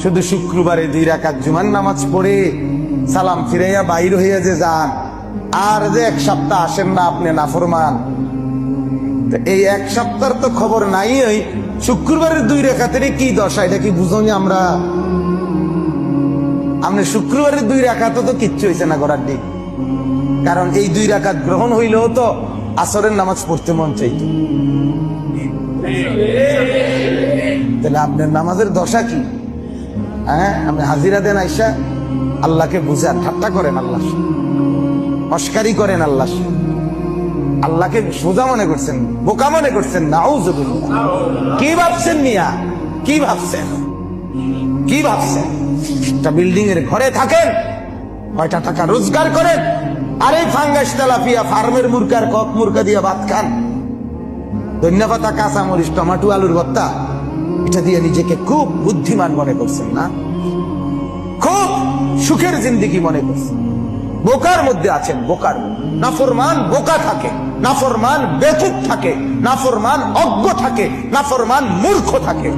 শুধু শুক্রবারে 2 রাকাত জুমার নামাজ পড়ে সালাম ফিরাইয়া বাইর হইয়া যে যান, আর যে 1 সপ্তাহ আসেন না আপনি নাফরমান। এই 1 সপ্তাহের তো খবর নাই। ওই শুক্রবারের 2 রাকাতের কি দশা, এটা কি বুঝনি আমরা? আপনি শুক্রবারের 2 রাকাত তো কিচ্ছু হয়েছে না করার দিক, কারণ এই 2 রাকাত গ্রহণ হইলেও তো আসরের নামাজ পড়তে মন চাইত। তাহলে আপনার নামাজের দশা কি? হ্যাঁ, আপনি হাজিরা দেন আইসা আল্লাহকে বুঝান, ঠাট্টা করেন, আল্লাহ মস্কারি করেন, আল্লাহকে সোজা মনে করছেন, বোকা মনে করছেন। নাউযুবিল্লাহ। কি ভাবছেন মিয়া? কি ভাবছেন? কি ভাবছেন? একটা বিল্ডিং এর ঘরে থাকেন, কয়টা টাকা রোজগার করেন, আর এই ফাঙ্গাস তেলাপিয়া ফার্মের মুরগার কক মুরগা দিয়ে ভাত খান, ধনিয়া পাতা, কাঁচা মরিচ, টমাটো, আলুর ভর্তা, এটা দিয়ে নিজেকে খুব বুদ্ধিমান মনে করছেন না? খুব সুখের জিন্দেগি মনে করছেন। বোকার মধ্যে আছেন, বোকার। নাফরমান বোকা থাকে, নাফরমান বেকুব থাকে, নাফরমান অজ্ঞ থাকে, নাফরমান মূর্খ থাকে।